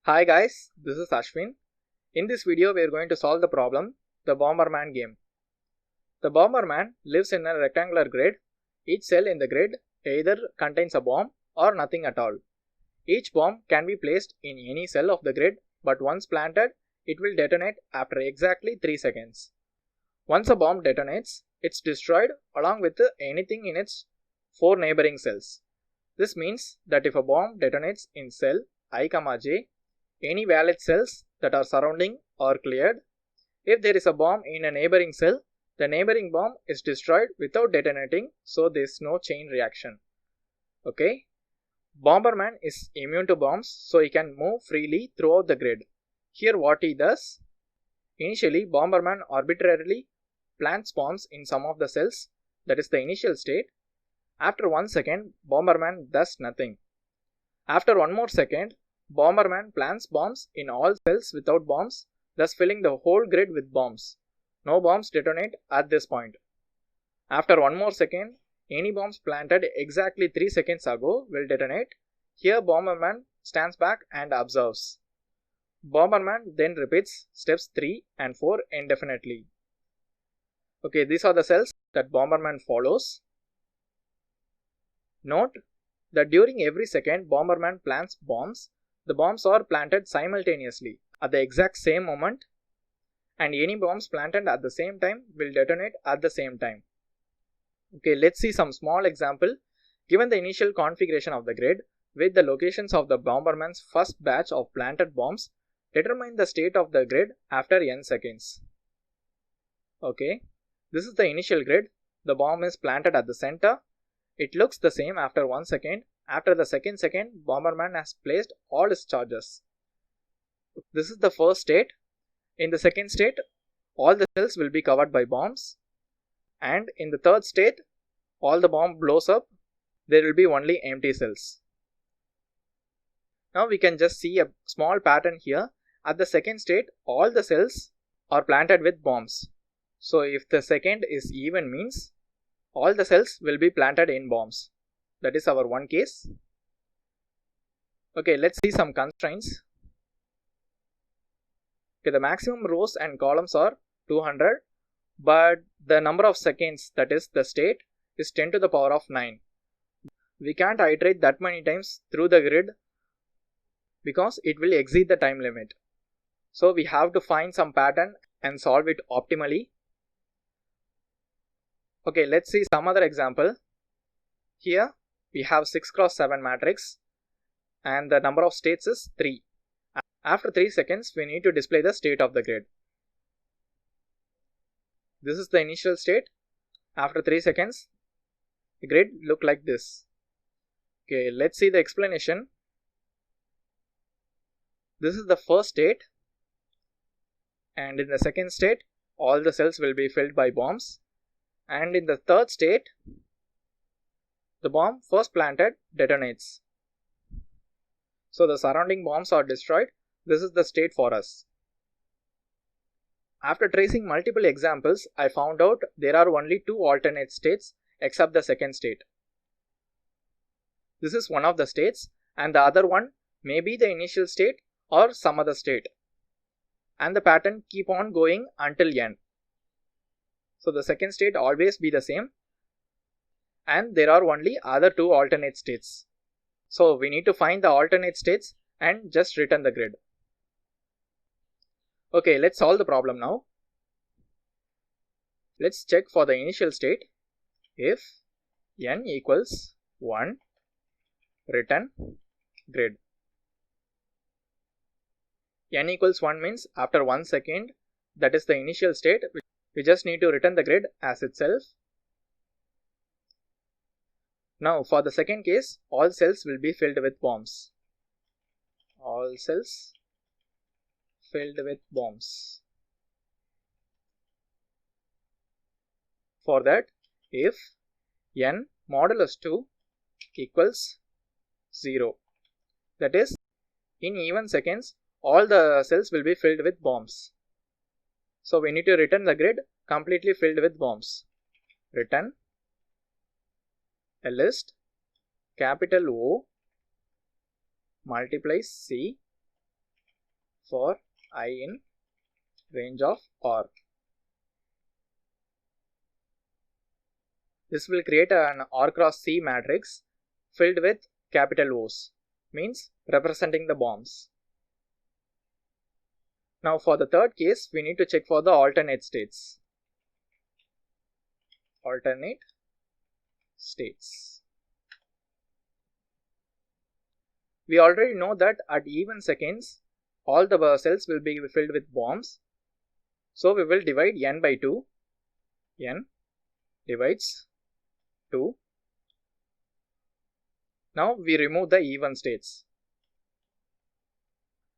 Hi guys, this is Ashwin. In this video we are going to solve the problem, the Bomberman game. The Bomberman lives in a rectangular grid. Each cell in the grid either contains a bomb or nothing at all. Each bomb can be placed in any cell of the grid, but once planted, it will detonate after exactly 3 seconds. Once a bomb detonates, it's destroyed along with anything in its 4 neighboring cells. This means that if a bomb detonates in cell I, j, any valid cells that are surrounding are cleared. If there is a bomb in a neighboring cell, the neighboring bomb is destroyed without detonating, so there is no chain reaction. Okay. Bomberman is immune to bombs, so he can move freely throughout the grid. Here what he does: initially Bomberman arbitrarily plants bombs in some of the cells, that is the initial state. After 1 second, Bomberman does nothing. After 1 more second, Bomberman plants bombs in all cells without bombs, thus filling the whole grid with bombs. No bombs detonate at this point. After 1 more second, any bombs planted exactly 3 seconds ago will detonate. Here Bomberman stands back and observes. Bomberman then repeats steps 3 and 4 indefinitely. Okay, these are the cells that Bomberman follows. Note that during every second Bomberman plants bombs, the bombs are planted simultaneously at the exact same moment, and any bombs planted at the same time will detonate at the same time. Okay, let's see some small example. Given the initial configuration of the grid with the locations of the Bomberman's first batch of planted bombs, determine the state of the grid after n seconds. Okay, this is the initial grid. The bomb is planted at the center. It looks the same after 1 second. After the second second, Bomberman has placed all his charges. This is the first state. In the second state, all the cells will be covered by bombs. And in the third state, all the bomb blows up. There will be only empty cells. Now we can just see a small pattern here. At the second state, all the cells are planted with bombs. So if the second is even, means all the cells will be planted in bombs. That is our one case. Okay, let's see some constraints. Okay, the maximum rows and columns are 200, but the number of seconds, that is the state, is 10 to the power of 9. We can't iterate that many times through the grid because it will exceed the time limit. So we have to find some pattern and solve it optimally. Okay, let's see some other example. Here we have 6x7 matrix and the number of states is 3. After 3 seconds, we need to display the state of the grid. This is the initial state. After 3 seconds, the grid look like this. Okay, let's see the explanation. This is the first state, and in the second state, all the cells will be filled by bombs. And in the third state, the bomb first planted detonates. So the surrounding bombs are destroyed. This is the state for us. After tracing multiple examples, I found out there are only 2 alternate states except the second state. This is one of the states, and the other one may be the initial state or some other state. And the pattern keep on going until n. So the second state always be the same, and there are only other 2 alternate states. So we need to find the alternate states and just return the grid. Okay, let's solve the problem now. Let's check for the initial state. If n equals 1, return grid. N equals 1 means after 1 second, that is the initial state, we just need to return the grid as itself. Now for the second case, all cells will be filled with bombs. All cells filled with bombs. For that, if n modulus 2 equals 0, that is in even seconds, all the cells will be filled with bombs. So we need to return the grid completely filled with bombs. Return a list capital O multiplies C for I in range of R. This will create an R cross C matrix filled with capital O's, means representing the bombs. Now for the third case, we need to check for the alternate states. Alternate states. We already know that at even seconds, all the cells will be filled with bombs. So we will divide n by 2. N divides 2. Now we remove the even states.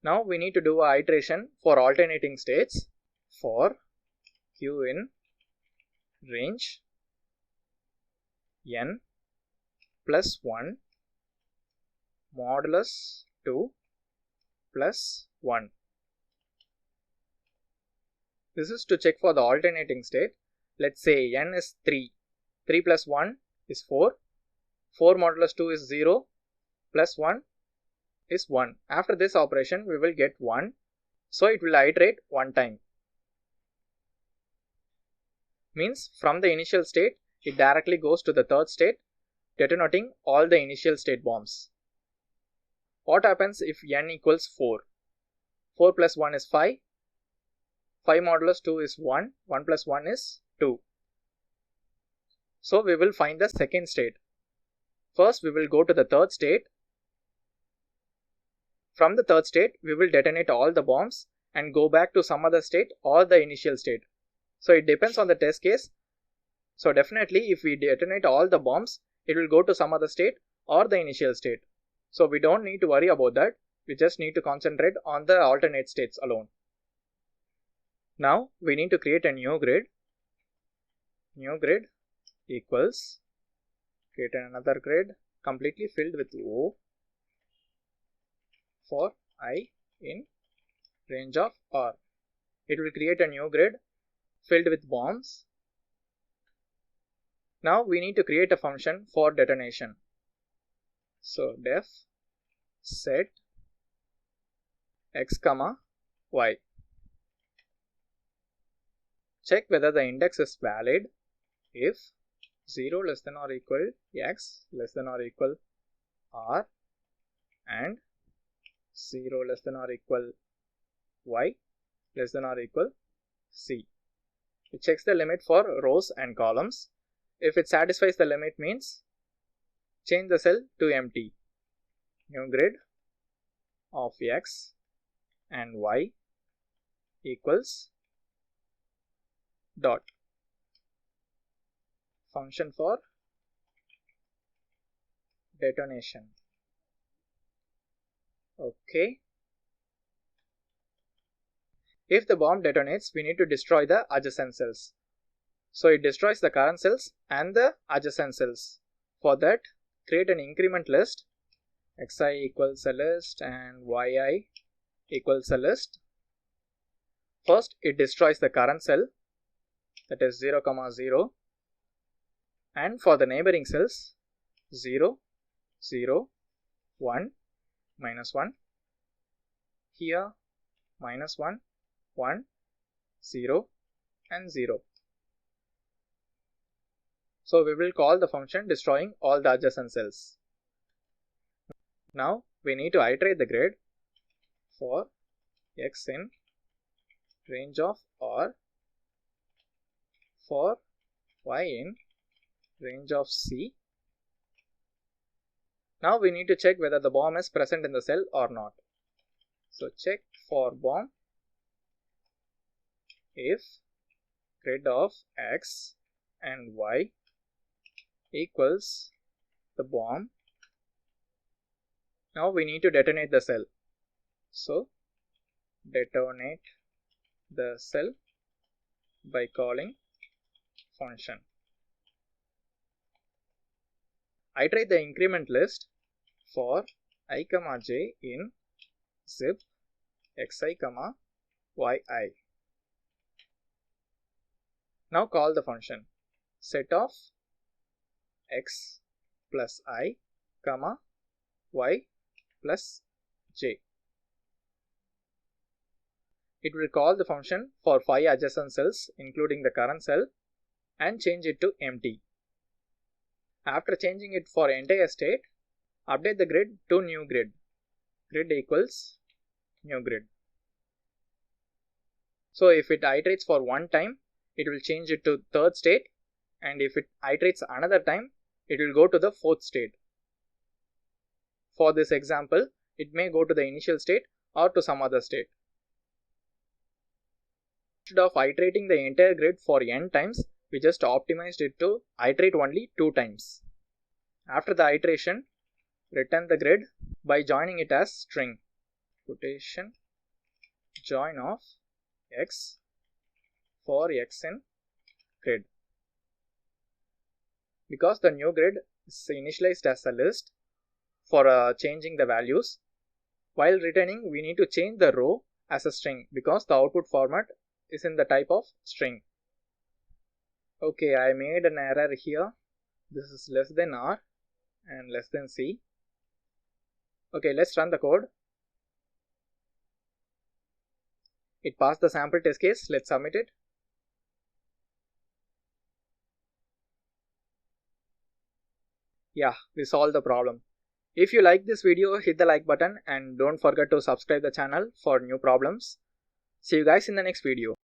Now we need to do an iteration for alternating states for q in range n plus 1 modulus 2 plus 1. This is to check for the alternating state. Let's say n is 3. 3 plus 1 is 4. 4 modulus 2 is 0 plus 1 is 1. After this operation, we will get 1. So it will iterate one time. Means from the initial state, it directly goes to the third state, detonating all the initial state bombs. What happens if n equals 4? 4 plus 1 is 5. 5 modulus 2 is 1. 1 plus 1 is 2. So we will find the second state. First, we will go to the third state. From the third state, we will detonate all the bombs and go back to some other state or the initial state. So it depends on the test case. So definitely if we detonate all the bombs, it will go to some other state or the initial state. So we don't need to worry about that. We just need to concentrate on the alternate states alone. Now we need to create a new grid. New grid equals, create another grid completely filled with O for I in range of R. It will create a new grid filled with bombs. Now we need to create a function for detonation. So def set x comma y. Check whether the index is valid if 0 less than or equal x less than or equal r and 0 less than or equal y less than or equal c. It checks the limit for rows and columns. If it satisfies the limit, means change the cell to empty. New grid of x and y equals dot. Function for detonation. Okay. If the bomb detonates, we need to destroy the adjacent cells. So it destroys the current cells and the adjacent cells. For that, create an increment list. Xi equals a list and yi equals a list. First, it destroys the current cell, that is 0, 0. And for the neighboring cells, 0, 0, 1, minus 1. Here, minus 1, 1, 0, and 0. So we will call the function destroying all the adjacent cells. Now we need to iterate the grid for x in range of R, for y in range of C. Now we need to check whether the bomb is present in the cell or not. So check for bomb if grid of x and y equals the bomb. Now we need to detonate the cell. So detonate the cell by calling function. Iterate the increment list for I comma j in zip xi comma yi. Now call the function set of x plus I comma y plus j. it will call the function for 5 adjacent cells including the current cell and change it to empty. After changing it for entire state, update the grid to new grid. Grid equals new grid. So if it iterates for one time, it will change it to third state, and if it iterates another time, it will go to the fourth state. For this example, it may go to the initial state or to some other state. Instead of iterating the entire grid for n times, we just optimized it to iterate only 2 times. After the iteration, return the grid by joining it as string. Quotation join of x for x in grid. Because the new grid is initialized as a list for changing the values, while returning we need to change the row as a string because the output format is in the type of string. Okay, I made an error here. This is less than R and less than C. Okay, let's run the code. It passed the sample test case. Let's submit it. Yeah, we solved the problem. If you like this video, hit the like button and don't forget to subscribe the channel for new problems. See you guys in the next video.